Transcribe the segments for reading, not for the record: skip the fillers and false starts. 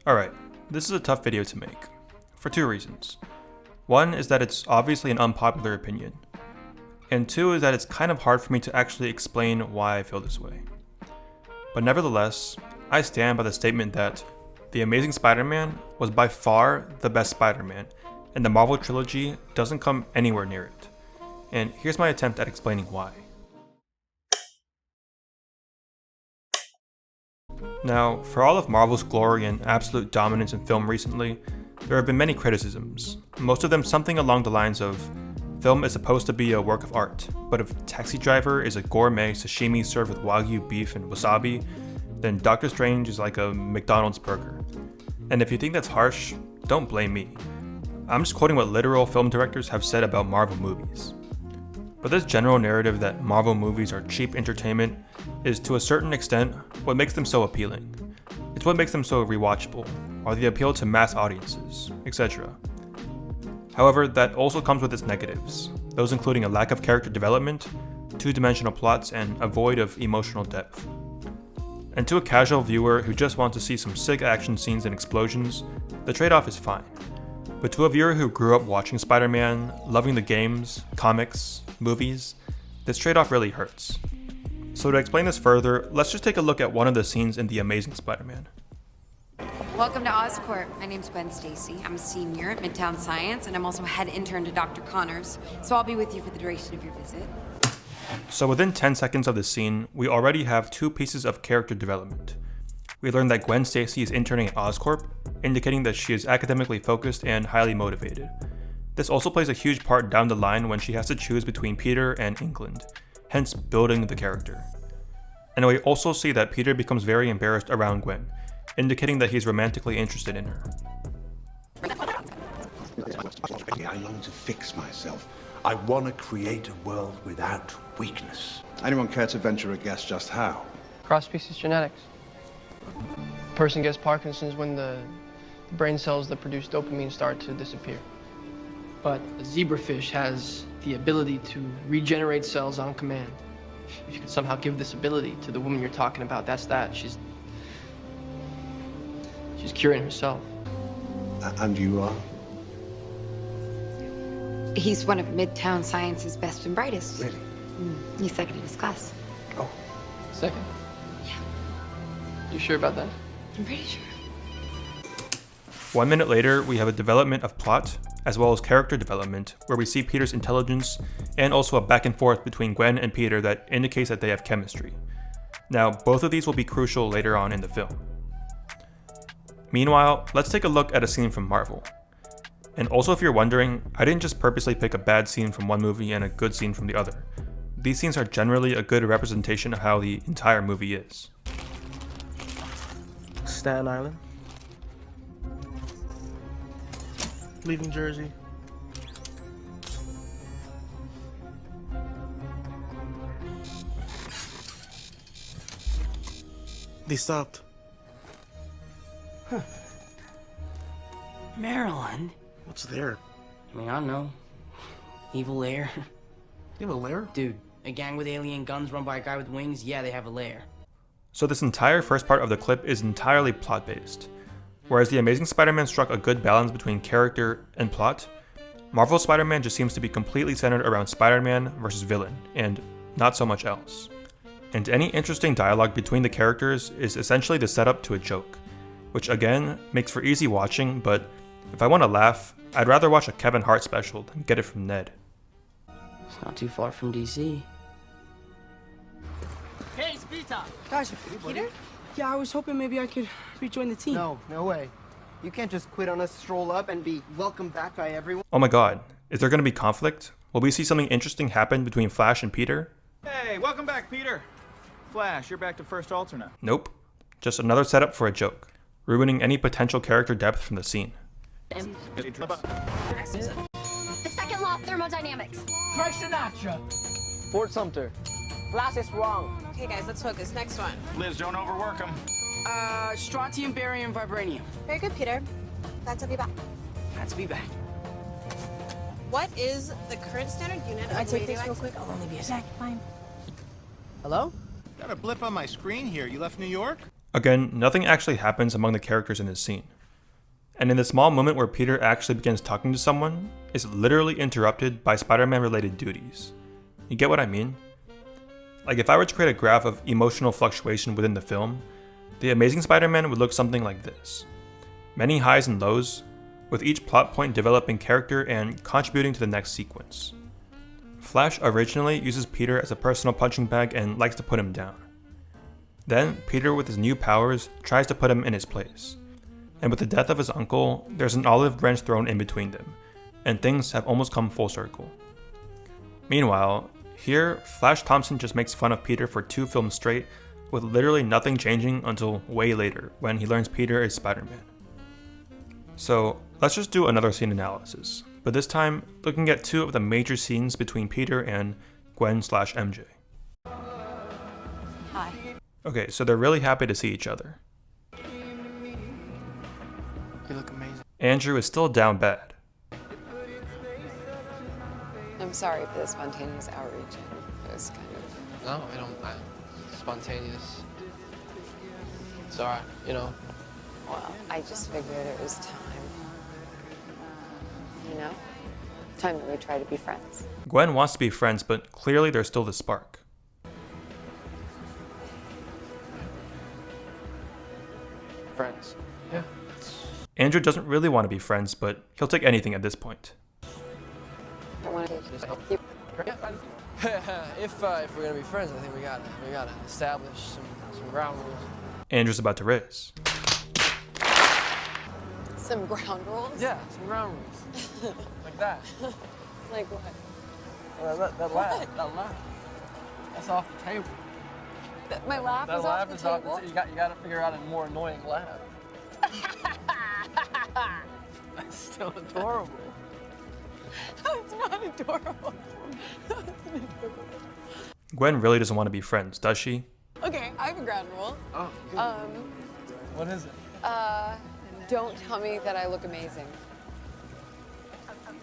Alright, this is a tough video to make, for two reasons. One is that it's obviously an unpopular opinion, and two is that it's kind of hard for me to actually explain why I feel this way. But nevertheless, I stand by the statement that The Amazing Spider-Man was by far the best Spider-Man, and the Marvel trilogy doesn't come anywhere near it. And here's my attempt at explaining why. Now, for all of Marvel's glory and absolute dominance in film recently, there have been many criticisms, most of them something along the lines of, film is supposed to be a work of art, but if Taxi Driver is a gourmet sashimi served with wagyu beef and wasabi, then Doctor Strange is like a McDonald's burger. And if you think that's harsh, don't blame me. I'm just quoting what literal film directors have said about Marvel movies. But this general narrative that Marvel movies are cheap entertainment is to a certain extent what makes them so appealing. It's what makes them so rewatchable, or they appeal to mass audiences, etc. However, that also comes with its negatives, those including a lack of character development, two-dimensional plots, and a void of emotional depth. And to a casual viewer who just wants to see some sick action scenes and explosions, the trade-off is fine. But to a viewer who grew up watching Spider-Man, loving the games, comics, movies, this trade-off really hurts. So to explain this further, let's just take a look at one of the scenes in The Amazing Spider-Man. Welcome to Oscorp. My name's Gwen Stacy. I'm a senior at Midtown Science, and I'm also head intern to Dr. Connors, so I'll be with you for the duration of your visit. So within 10 seconds of this scene, we already have two pieces of character development. We learn that Gwen Stacy is interning at Oscorp, indicating that she is academically focused and highly motivated. This also plays a huge part down the line when she has to choose between Peter and England, hence building the character. And we also see that Peter becomes very embarrassed around Gwen, indicating that he's romantically interested in her. I long to fix myself. I want to create a world without weakness. Anyone care to venture a guess just how? Cross-species genetics. Person gets Parkinson's when the brain cells that produce dopamine start to disappear. But a zebrafish has the ability to regenerate cells on command. If you could somehow give this ability to the woman you're talking about, that's that. She's curing herself. And you are? He's one of Midtown Science's best and brightest. Really? He's second in his class. Oh. Second? Yeah, You sure about that? I'm pretty sure. 1 minute later, we have a development of plot, as well as character development, where we see Peter's intelligence, and also a back and forth between Gwen and Peter that indicates that they have chemistry. Now, both of these will be crucial later on in the film. Meanwhile, let's take a look at a scene from Marvel. And also, if you're wondering, I didn't just purposely pick a bad scene from one movie and a good scene from the other. These scenes are generally a good representation of how the entire movie is. Staten Island. Leaving Jersey. They stopped. Maryland? What's there? I mean, I don't know. Evil lair? They have a lair? Dude, a gang with alien guns run by a guy with wings? Yeah, they have a lair. So this entire first part of the clip is entirely plot-based. Whereas The Amazing Spider-Man struck a good balance between character and plot, Marvel's Spider-Man just seems to be completely centered around Spider-Man versus villain, and not so much else. And any interesting dialogue between the characters is essentially the setup to a joke, which again, makes for easy watching, but if I want to laugh, I'd rather watch a Kevin Hart special than get it from Ned. It's not too far from DC. Hey, it's Peter. Guys, Peter? Yeah, I was hoping maybe I could rejoin the team. No way. You can't just quit on us, stroll up, and be welcomed back by everyone. Oh my god, is there going to be conflict? Will we see something interesting happen between Flash and Peter? Hey, welcome back, Peter. Flash, you're back to first alternate. Nope. Just another setup for a joke, ruining any potential character depth from the scene. The second law of thermodynamics. Frank Sinatra. Fort Sumter. Glass is wrong. Okay, guys, let's focus. Next one. Liz, don't overwork him. Strontium, barium, vibranium. Very good, Peter. Glad to be back. Glad to be back. What is the current standard unit of I take this radioactive... real quick? I'll only be a sec. Fine. Hello? Got a blip on my screen here. You left New York? Again, nothing actually happens among the characters in this scene. And in the small moment where Peter actually begins talking to someone, is literally interrupted by Spider-Man related duties. You get what I mean? Like if I were to create a graph of emotional fluctuation within the film, The Amazing Spider-Man would look something like this. Many highs and lows, with each plot point developing character and contributing to the next sequence. Flash originally uses Peter as a personal punching bag and likes to put him down. Then, Peter with his new powers tries to put him in his place. And with the death of his uncle, there's an olive branch thrown in between them, and things have almost come full circle. Meanwhile, here, Flash Thompson just makes fun of Peter for 2 films straight, with literally nothing changing until way later, when he learns Peter is Spider-Man. So, let's just do another scene analysis, but this time looking at 2 of the major scenes between Peter and Gwen/MJ. Hi. Okay, so they're really happy to see each other. You look amazing. Andrew is still down bad. I'm sorry for the spontaneous outreach. It was kind of... No, spontaneous. It's alright, you know. Well, I just figured it was time. You know? Time that we try to be friends. Gwen wants to be friends, but clearly there's still the spark. Friends. Yeah. Andrew doesn't really want to be friends, but he'll take anything at this point. I want to keep... If we're gonna be friends, I think we gotta establish some ground rules. Andrew's about to raise. Some ground rules? Yeah, some ground rules. Like that. Like what? That laugh. That's off the table. My laugh That is laugh off is the off table? the table. You gotta figure out a more annoying laugh. That's still adorable. It's not adorable. Gwen really doesn't want to be friends, does she? Okay, I have a ground rule. Oh. What is it? Don't tell me that I look amazing.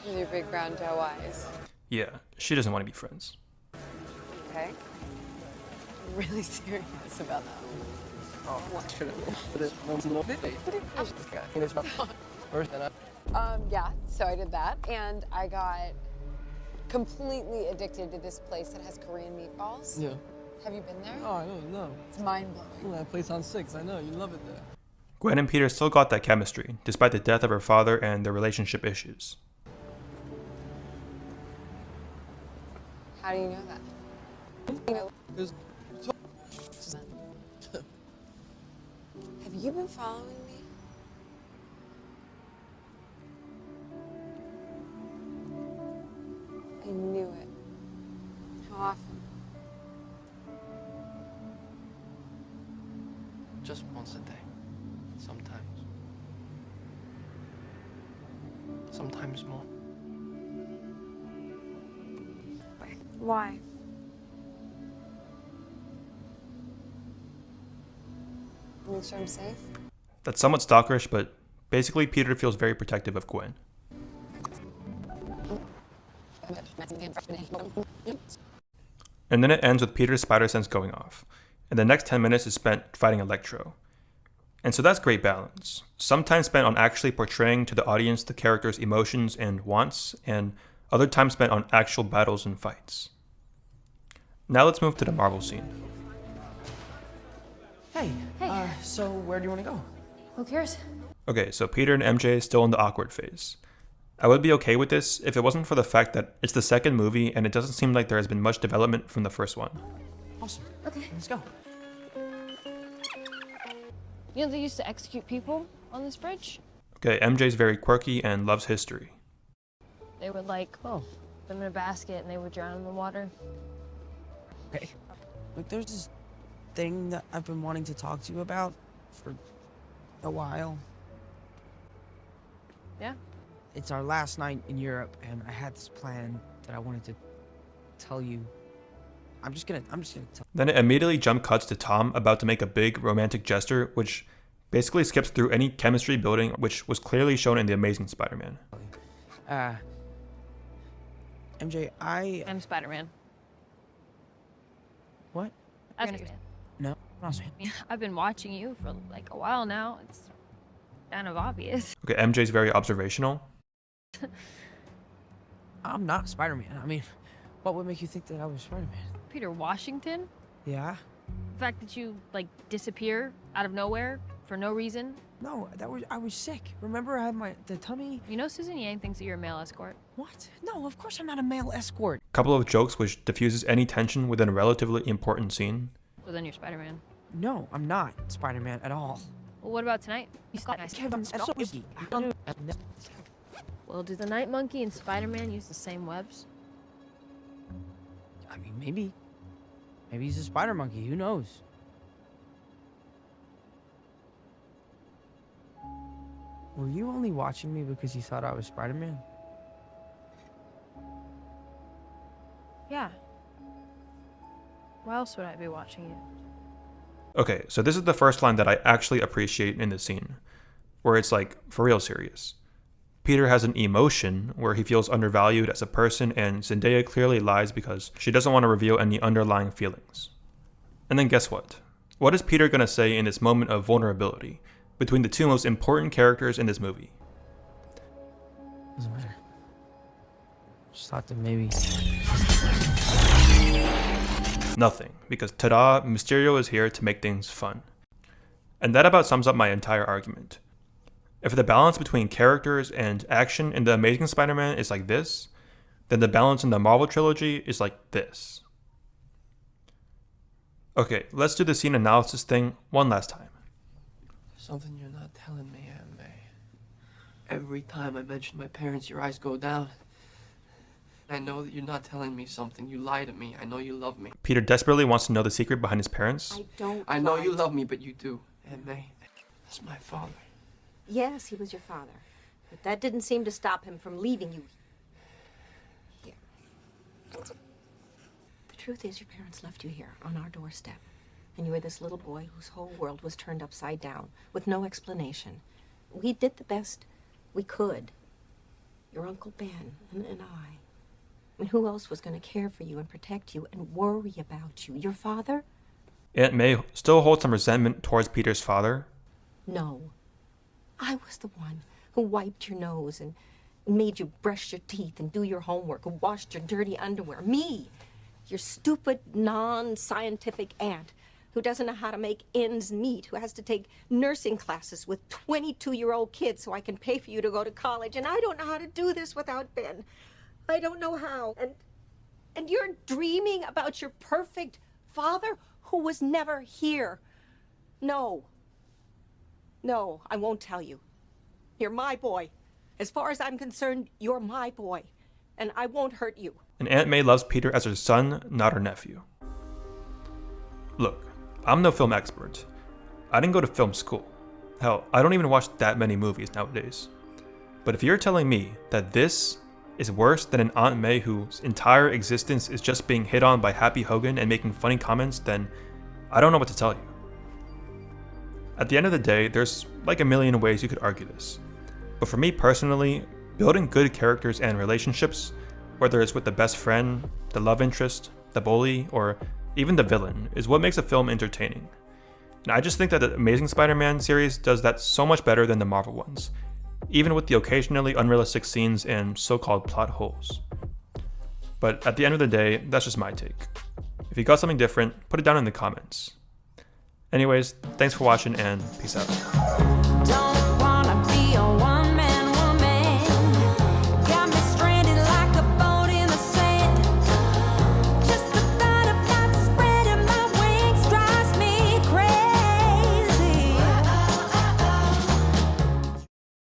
With your big brown doe eyes. Yeah, she doesn't want to be friends. Okay? I'm really serious about that. Yeah, so I did that, and I got completely addicted to this place that has Korean meatballs. Yeah. Have you been there? Oh, I know. It's mind-blowing. That place on 6, I know. You love it there. Gwen and Peter still got that chemistry, despite the death of her father and their relationship issues. How do you know that? Have you been following me? I knew it. How often? Just once a day. Sometimes. Sometimes more. Why? Make sure I'm safe? That's somewhat stalkerish, but basically Peter feels very protective of Gwen. And then it ends with Peter's spider sense going off, and the next 10 minutes is spent fighting Electro. And so that's great balance. Some time spent on actually portraying to the audience the character's emotions and wants, and other time spent on actual battles and fights. Now let's move to the Marvel scene. Hey. So where do you want to go? Who cares? Okay, so Peter and MJ is still in the awkward phase. I would be okay with this if it wasn't for the fact that it's the second movie and it doesn't seem like there has been much development from the first one. Awesome. Okay. Let's go. You know they used to execute people on this bridge? Okay, MJ's very quirky and loves history. They would put them in a basket and they would drown in the water. Okay. Look, there's this thing that I've been wanting to talk to you about for a while. Yeah? It's our last night in Europe, and I had this plan that I wanted to tell you. I'm just gonna tell. Then it immediately jump cuts to Tom about to make a big romantic gesture, which basically skips through any chemistry building, which was clearly shown in The Amazing Spider-Man. MJ, I'm Spider-Man. What? I'm Spider-Man. No. I've been watching you for like a while now. It's kind of obvious. Okay, MJ's very observational. I'm not Spider-Man. I mean, what would make you think that I was Spider-Man? Peter Washington? Yeah? The fact that you, like, disappear out of nowhere for no reason? No, I was sick. Remember I had the tummy? You know Susan Yang thinks that you're a male escort. What? No, of course I'm not a male escort. Couple of jokes which diffuses any tension within a relatively important scene. So then you're Spider-Man. No, I'm not Spider-Man at all. Well, what about tonight? You Well, do the Night Monkey and Spider-Man use the same webs? I mean, maybe. Maybe he's a spider monkey. Who knows? Were you only watching me because you thought I was Spider-Man? Yeah. Why else would I be watching you? Okay, so this is the first line that I actually appreciate in the scene, where it's like, for real serious. Peter has an emotion where he feels undervalued as a person, and Zendaya clearly lies because she doesn't want to reveal any underlying feelings. And then guess what? What is Peter gonna say in this moment of vulnerability between the two most important characters in this movie? Doesn't matter. Just thought that maybe... Nothing, because ta-da, Mysterio is here to make things fun. And that about sums up my entire argument. If the balance between characters and action in The Amazing Spider-Man is like this, then the balance in the Marvel trilogy is like this. Okay, let's do the scene analysis thing one last time. Something you're not telling me, Aunt May. Every time I mention my parents, your eyes go down. I know that you're not telling me something. You lie to me. I know you love me. Peter desperately wants to know the secret behind his parents. I know you love me, but you do, Aunt May. That's my father. Yes, he was your father. But that didn't seem to stop him from leaving you. Here. The truth is, your parents left you here on our doorstep. And you were this little boy whose whole world was turned upside down, with no explanation. We did the best we could. Your Uncle Ben and I. I mean, who else was going to care for you and protect you and worry about you? Your father? Aunt May still holds some resentment towards Peter's father. No. I was the one who wiped your nose and made you brush your teeth and do your homework, who washed your dirty underwear. Me, your stupid, non-scientific aunt who doesn't know how to make ends meet, who has to take nursing classes with 22-year-old kids so I can pay for you to go to college. And I don't know how to do this without Ben. I don't know how. And you're dreaming about your perfect father who was never here. No. No, I won't tell you. You're my boy. As far as I'm concerned, you're my boy. And I won't hurt you. And Aunt May loves Peter as her son, not her nephew. Look, I'm no film expert. I didn't go to film school. Hell, I don't even watch that many movies nowadays. But if you're telling me that this is worse than an Aunt May whose entire existence is just being hit on by Happy Hogan and making funny comments, then I don't know what to tell you. At the end of the day, there's like a million ways you could argue this. But for me personally, building good characters and relationships, whether it's with the best friend, the love interest, the bully, or even the villain, is what makes a film entertaining. And I just think that the Amazing Spider-Man series does that so much better than the Marvel ones, even with the occasionally unrealistic scenes and so-called plot holes. But at the end of the day, that's just my take. If you got something different, put it down in the comments. Anyways, thanks for watching and peace out.